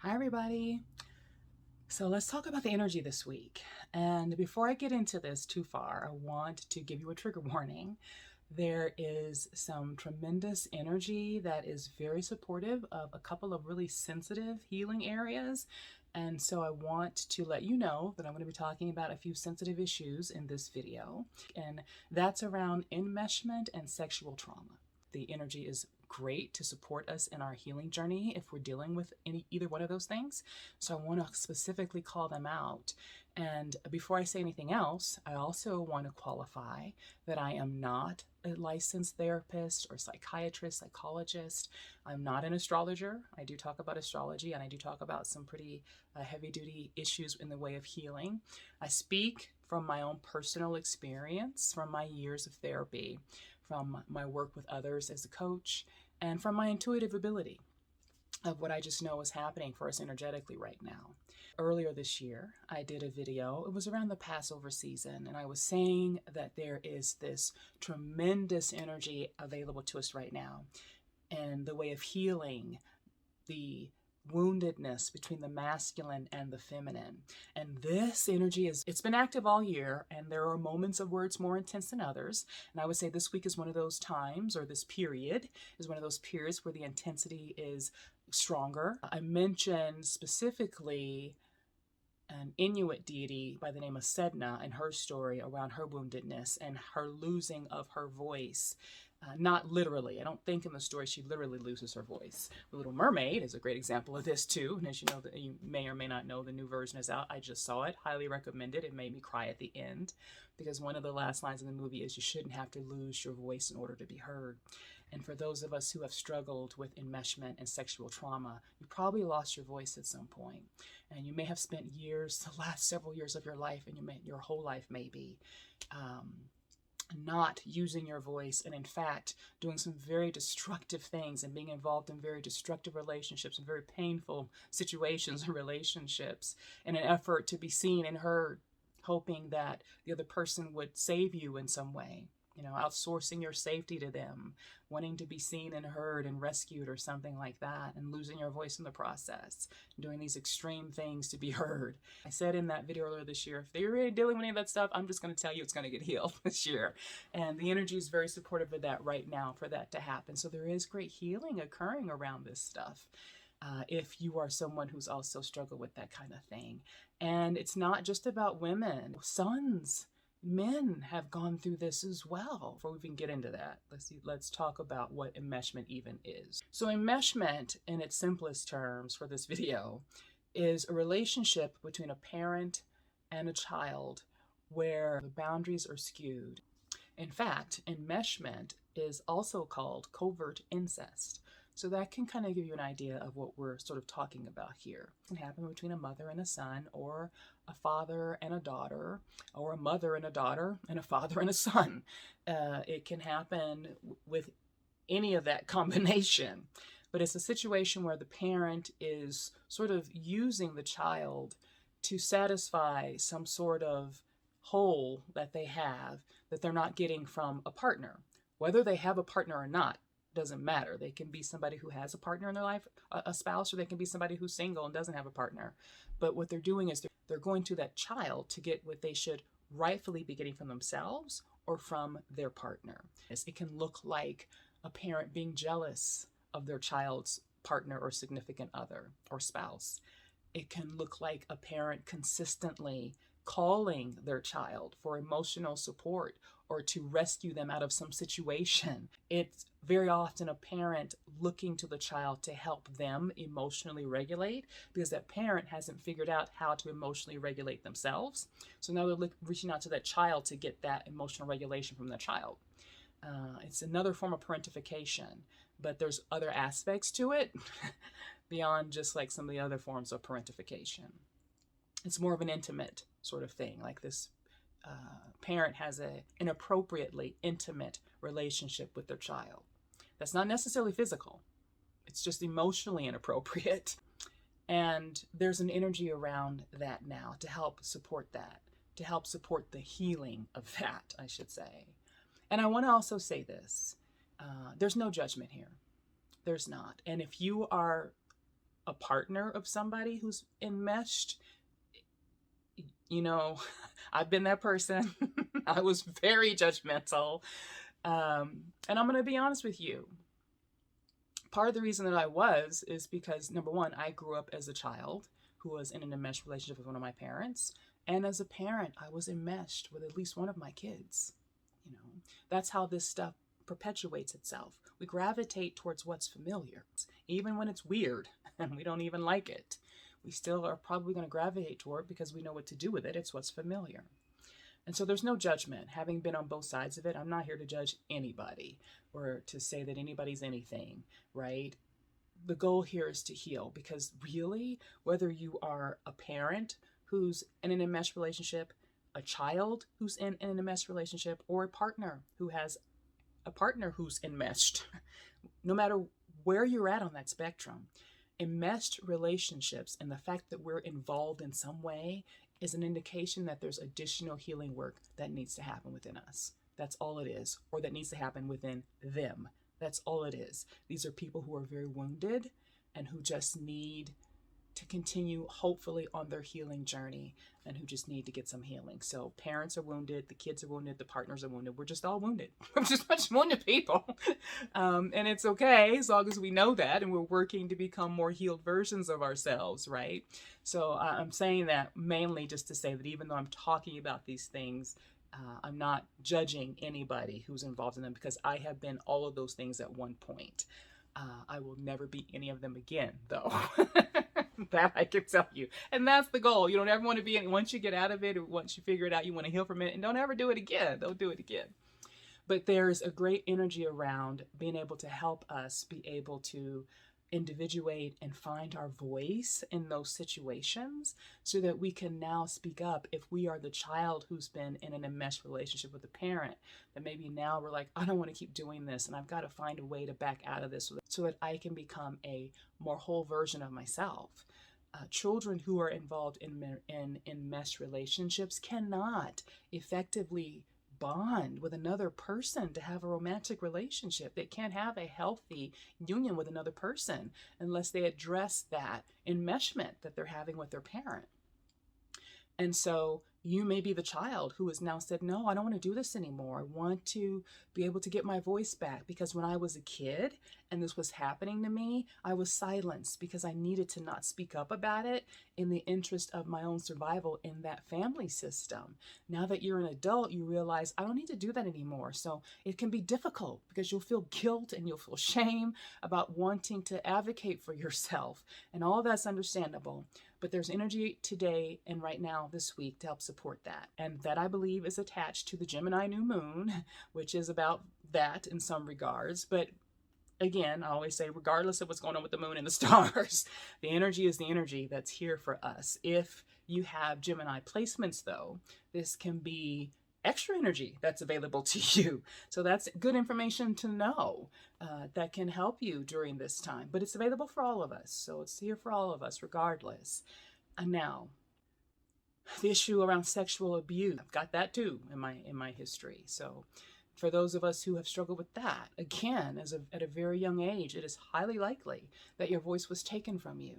Hi, everybody. So let's talk about the energy this week. And before I get into this too far, I want to give you a trigger warning. There is some tremendous energy that is very supportive of a couple of really sensitive healing areas. And so I want to let you know that I'm going to be talking about a few sensitive issues in this video. And that's around enmeshment and sexual trauma. The energy is great to support us in our healing journey if we're dealing with either one of those things. So I want to specifically call them out. And before I say anything else, I also want to qualify that I am not a licensed therapist or psychiatrist, psychologist. I'm not an astrologer. I do talk about astrology and I do talk about some pretty heavy duty issues in the way of healing. I speak from my own personal experience, from my years of therapy, from my work with others as a coach, and from my intuitive ability of what I just know is happening for us energetically right now. Earlier this year, I did a video. It was around the Passover season, and I was saying that there is this tremendous energy available to us right now in the way of healing the woundedness between the masculine and the feminine. And this energy it's been active all year, and there are moments of where it's more intense than others. And I would say this week is one of those times, or this period is one of those periods where the intensity is stronger. I mentioned specifically an Inuit deity by the name of Sedna and her story around her woundedness and her losing of her voice. Not literally. I don't think in the story she literally loses her voice. The Little Mermaid is a great example of this too. And as you know, you may or may not know, the new version is out. I just saw it. Highly recommend it. It made me cry at the end because one of the last lines in the movie is you shouldn't have to lose your voice in order to be heard. And for those of us who have struggled with enmeshment and sexual trauma, you probably lost your voice at some point. And you may have spent years, the last several years of your life, and your whole life maybe, not using your voice, and in fact doing some very destructive things and being involved in very destructive relationships and very painful situations and relationships in an effort to be seen and heard, hoping that the other person would save you in some way, outsourcing your safety to them, wanting to be seen and heard and rescued or something like that, and losing your voice in the process, doing these extreme things to be heard. I said in that video earlier this year, if you're really dealing with any of that stuff, I'm just going to tell you it's going to get healed this year. And the energy is very supportive of that right now for that to happen. So there is great healing occurring around this stuff. If you are someone who's also struggled with that kind of thing. And it's not just about women. Sons, men have gone through this as well. Before we even get into that, let's talk about what enmeshment even is. So enmeshment, in its simplest terms for this video, is a relationship between a parent and a child where the boundaries are skewed. In fact, enmeshment is also called covert incest. So that can kind of give you an idea of what we're sort of talking about here. It can happen between a mother and a son, or a father and a daughter, or a mother and a daughter, and a father and a son. It can happen with any of that combination. But it's a situation where the parent is sort of using the child to satisfy some sort of hole that they have that they're not getting from a partner. Whether they have a partner or not doesn't matter. They can be somebody who has a partner in their life, a spouse, or they can be somebody who's single and doesn't have a partner. But what they're doing is they're going to that child to get what they should rightfully be getting from themselves or from their partner. It can look like a parent being jealous of their child's partner or significant other or spouse. It can look like a parent consistently calling their child for emotional support or to rescue them out of some situation. It's very often a parent looking to the child to help them emotionally regulate because that parent hasn't figured out how to emotionally regulate themselves. So now they're reaching out to that child to get that emotional regulation from the child. It's another form of parentification, but there's other aspects to it beyond just like some of the other forms of parentification. It's more of an intimate sort of thing, like this parent has an inappropriately intimate relationship with their child. That's not necessarily physical. It's just emotionally inappropriate. And there's an energy around that now to help support that, to help support the healing of that, I should say. And I want to also say this. There's no judgment here. There's not. And if you are a partner of somebody who's enmeshed, you know, I've been that person. I was very judgmental. And I'm going to be honest with you. Part of the reason that I was is because, number one, I grew up as a child who was in an enmeshed relationship with one of my parents. And as a parent, I was enmeshed with at least one of my kids. You know, that's how this stuff perpetuates itself. We gravitate towards what's familiar, even when it's weird and we don't even like it. We still are probably going to gravitate toward it because we know what to do with it. It's what's familiar. And so there's no judgment. Having been on both sides of it, I'm not here to judge anybody or to say that anybody's anything, right? The goal here is to heal, because really, whether you are a parent who's in an enmeshed relationship, a child who's in an enmeshed relationship, or a partner who has a partner who's enmeshed, no matter where you're at on that spectrum, enmeshed relationships and the fact that we're involved in some way is an indication that there's additional healing work that needs to happen within us. That's all it is, or that needs to happen within them. That's all it is. These are people who are very wounded and who just need to continue, hopefully, on their healing journey, and who just need to get some healing. So parents are wounded, the kids are wounded, the partners are wounded. We're just all wounded. We're just a bunch of wounded people. And it's okay as long as we know that and we're working to become more healed versions of ourselves, right? So I'm saying that mainly just to say that even though I'm talking about these things, I'm not judging anybody who's involved in them, because I have been all of those things at one point. I will never be any of them again, though. That I can tell you. And that's the goal. You don't ever want to be in, once you get out of it, or once you figure it out, you want to heal from it, and don't ever do it again. Don't do it again. But there's a great energy around being able to help us be able to individuate and find our voice in those situations, so that we can now speak up if we are the child who's been in an enmeshed relationship with a parent, that maybe now we're like, I don't want to keep doing this, and I've got to find a way to back out of this so that I can become a more whole version of myself. Children who are involved in enmeshed relationships cannot effectively bond with another person to have a romantic relationship. They can't have a healthy union with another person unless they address that enmeshment that they're having with their parent. And so you may be the child who has now said, no, I don't want to do this anymore. I want to be able to get my voice back, because when I was a kid and this was happening to me, I was silenced because I needed to not speak up about it in the interest of my own survival in that family system. Now that you're an adult, you realize I don't need to do that anymore. So it can be difficult because you'll feel guilt and you'll feel shame about wanting to advocate for yourself. And all that's understandable. But there's energy today and right now this week to help support that. And that, I believe, is attached to the Gemini new moon, which is about that in some regards. But again, I always say, regardless of what's going on with the moon and the stars, the energy is the energy that's here for us. If you have Gemini placements, though, this can be extra energy that's available to you. So that's good information to know that can help you during this time. But it's available for all of us. So it's here for all of us regardless. And now, the issue around sexual abuse, I've got that too in my history. So for those of us who have struggled with that, again, at a very young age, it is highly likely that your voice was taken from you,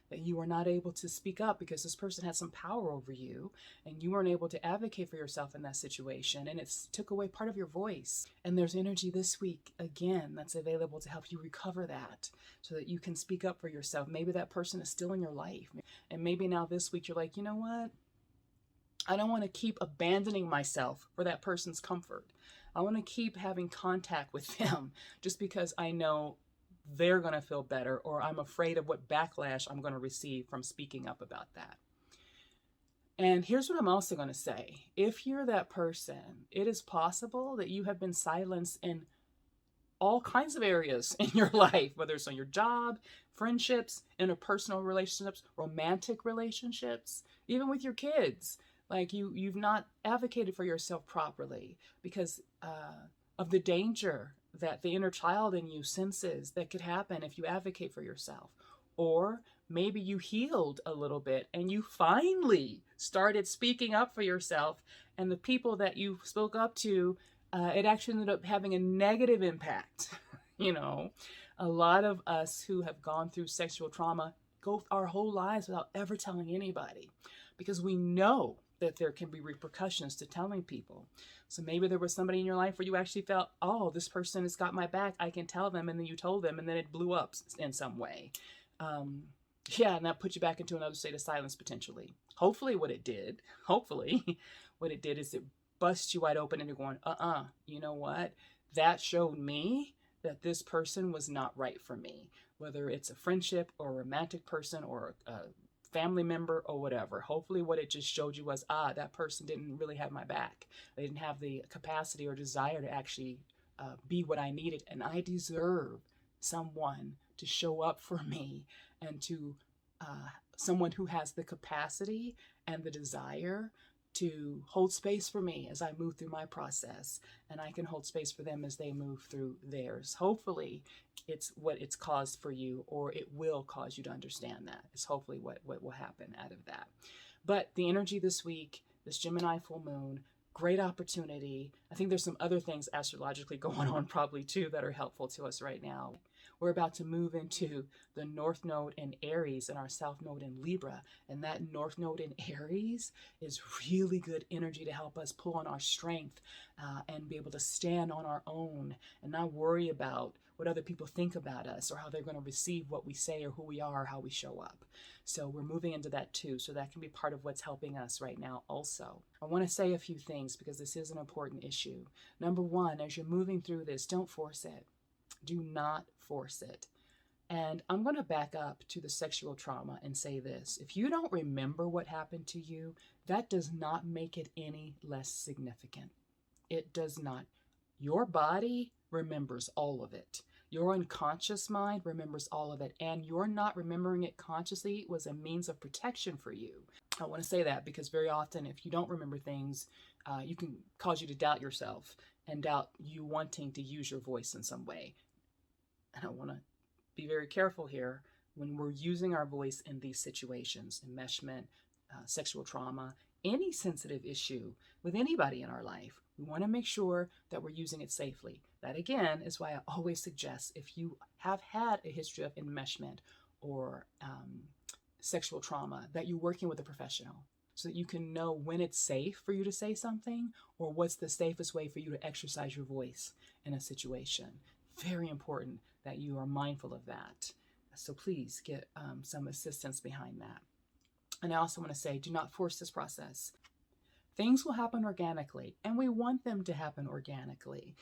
that you were not able to speak up because this person had some power over you and you weren't able to advocate for yourself in that situation, and it took away part of your voice. And there's energy this week, again, that's available to help you recover that so that you can speak up for yourself. Maybe that person is still in your life, and maybe now this week you're like, you know what? I don't want to keep abandoning myself for that person's comfort. I want to keep having contact with them just because I know they're going to feel better, or I'm afraid of what backlash I'm going to receive from speaking up about that. And here's what I'm also going to say. If you're that person, it is possible that you have been silenced in all kinds of areas in your life, whether it's on your job, friendships, interpersonal relationships, romantic relationships, even with your kids. Like you've not advocated for yourself properly because of the danger that the inner child in you senses that could happen if you advocate for yourself. Or maybe you healed a little bit and you finally started speaking up for yourself, and the people that you spoke up to, it actually ended up having a negative impact. You know, a lot of us who have gone through sexual trauma go our whole lives without ever telling anybody, because we know that there can be repercussions to telling people. So maybe there was somebody in your life where you actually felt, oh, this person has got my back, I can tell them, and then you told them, and then it blew up in some way. Yeah, and that put you back into another state of silence potentially. Hopefully what it did is it busts you wide open and you're going, you know what? That showed me that this person was not right for me, whether it's a friendship or a romantic person or a family member or whatever. Hopefully what it just showed you was, that person didn't really have my back. They didn't have the capacity or desire to actually be what I needed. And I deserve someone to show up for me, and to someone who has the capacity and the desire to hold space for me as I move through my process, and I can hold space for them as they move through theirs. Hopefully it's what it's caused for you, or it will cause you to understand that. It's hopefully what will happen out of that. But the energy this week, this Gemini full moon, great opportunity. I think there's some other things astrologically going on probably too that are helpful to us right now. We're about to move into the North Node in Aries and our South Node in Libra. And that North Node in Aries is really good energy to help us pull on our strength and be able to stand on our own and not worry about what other people think about us or how they're going to receive what we say or who we are or how we show up. So we're moving into that too. So that can be part of what's helping us right now also. I want to say a few things because this is an important issue. Number one, as you're moving through this, don't force it. Do not force it. And I'm going to back up to the sexual trauma and say this. If you don't remember what happened to you, that does not make it any less significant. It does not. Your body remembers all of it. Your unconscious mind remembers all of it. And you're not remembering it consciously was a means of protection for you. I want to say that because very often if you don't remember things, you can cause you to doubt yourself and doubt you wanting to use your voice in some way. And I want to be very careful here when we're using our voice in these situations, enmeshment, sexual trauma, any sensitive issue with anybody in our life. We want to make sure that we're using it safely. That again is why I always suggest if you have had a history of enmeshment or sexual trauma, that you're working with a professional so that you can know when it's safe for you to say something or what's the safest way for you to exercise your voice in a situation. Very important that you are mindful of that. So please get some assistance behind that. And I also want to say, do not force this process. Things will happen organically, and we want them to happen organically.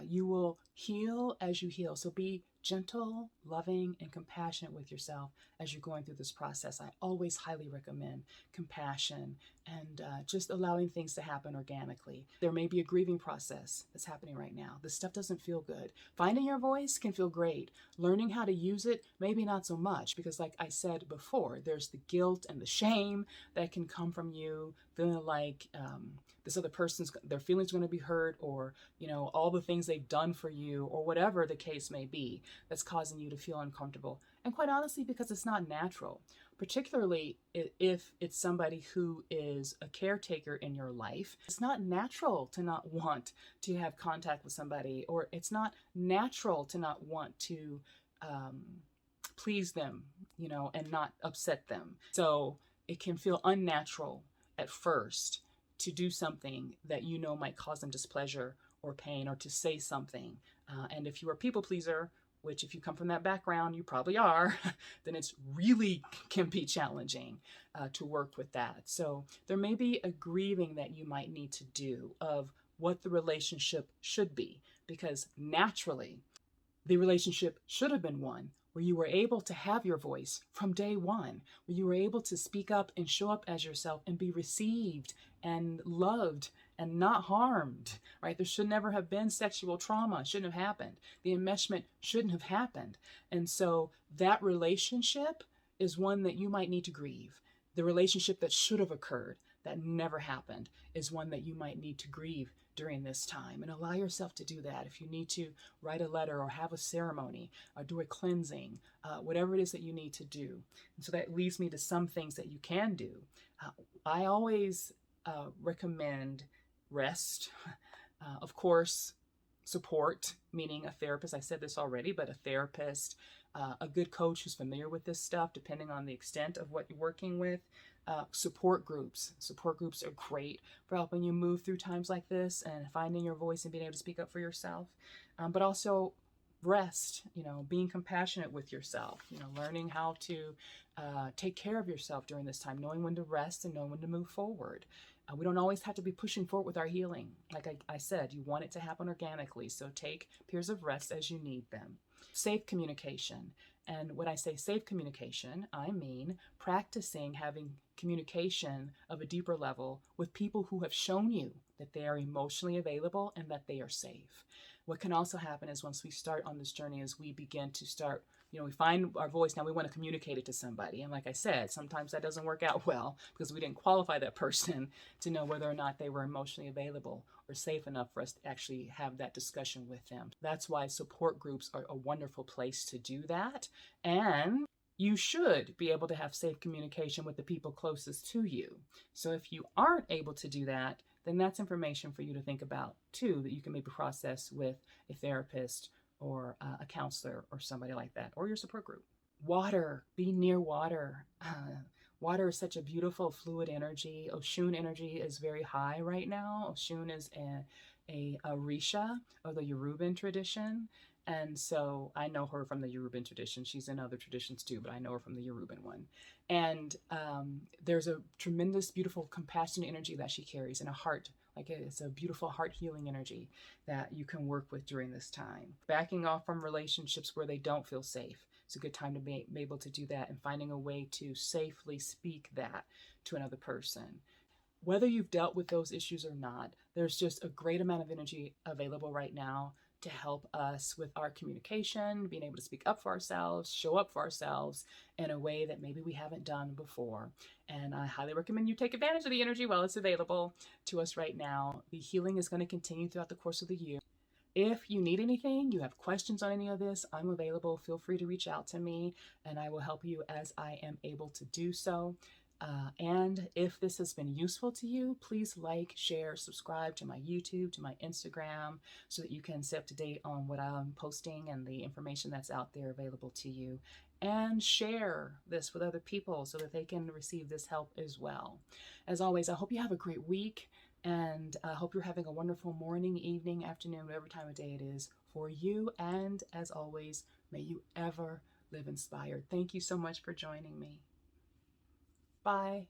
You will heal as you heal. So be gentle, loving, and compassionate with yourself as you're going through this process. I always highly recommend compassion and just allowing things to happen organically. There may be a grieving process that's happening right now. This stuff doesn't feel good. Finding your voice can feel great. Learning how to use it, maybe not so much, because like I said before, there's the guilt and the shame that can come from you feeling like this other person's, their feelings are going to be hurt, or, you know, all the things they've done for you, or whatever the case may be, that's causing you to feel uncomfortable. And quite honestly, because it's not natural, particularly if it's somebody who is a caretaker in your life. It's not natural to not want to have contact with somebody, or it's not natural to not want to please them, you know, and not upset them. So it can feel unnatural at first to do something that you know might cause them displeasure or pain, or to say something. And if you are a people pleaser, which if you come from that background, you probably are, then it's really can be challenging to work with that. So there may be a grieving that you might need to do of what the relationship should be, because naturally the relationship should have been one where you were able to have your voice from day one, where you were able to speak up and show up as yourself and be received and loved and not harmed, right? There should never have been sexual trauma. It shouldn't have happened. The enmeshment shouldn't have happened. And so that relationship is one that you might need to grieve. The relationship that should have occurred, that never happened, is one that you might need to grieve during this time, and allow yourself to do that. If you need to write a letter or have a ceremony or do a cleansing, whatever it is that you need to do. And so that leads me to some things that you can do. I always recommend rest, of course, support, meaning a therapist. I said this already, but a therapist, a good coach who's familiar with this stuff, depending on the extent of what you're working with. Support groups. Support groups are great for helping you move through times like this and finding your voice and being able to speak up for yourself. But also rest, being compassionate with yourself, learning how to take care of yourself during this time, knowing when to rest and knowing when to move forward. We don't always have to be pushing forward with our healing. Like I said, you want it to happen organically. So take periods of rest as you need them. Safe communication. And when I say safe communication, I mean practicing having communication of a deeper level with people who have shown you that they are emotionally available and that they are safe. What can also happen is once we start on this journey, is we begin to start, we find our voice. Now we want to communicate it to somebody. And like I said, sometimes that doesn't work out well because we didn't qualify that person to know whether or not they were emotionally available or safe enough for us to actually have that discussion with them. That's why support groups are a wonderful place to do that. And you should be able to have safe communication with the people closest to you. So if you aren't able to do that, then that's information for you to think about too, that you can maybe process with a therapist or a counselor or somebody like that, or your support group. Water, be near water. Water is such a beautiful fluid energy. Oshun energy is very high right now. Oshun is a Orisha of the Yoruban tradition. And so I know her from the Yoruban tradition. She's in other traditions too, but I know her from the Yoruban one. And there's a tremendous, beautiful, compassionate energy that she carries in a heart. Like it's a beautiful heart healing energy that you can work with during this time. Backing off from relationships where they don't feel safe. It's a good time to be able to do that and finding a way to safely speak that to another person. Whether you've dealt with those issues or not, there's just a great amount of energy available right now to help us with our communication, being able to speak up for ourselves, show up for ourselves in a way that maybe we haven't done before. And I highly recommend you take advantage of the energy while it's available to us right now. The healing is going to continue throughout the course of the year. If you need anything, you have questions on any of this, I'm available. Feel free to reach out to me and I will help you as I am able to do so. And if this has been useful to you, please like, share, subscribe to my YouTube, to my Instagram, so that you can stay up to date on what I'm posting and the information that's out there available to you. And share this with other people so that they can receive this help as well. As always, I hope you have a great week, and I hope you're having a wonderful morning, evening, afternoon, whatever time of day it is for you. And as always, may you ever live inspired. Thank you so much for joining me. Bye.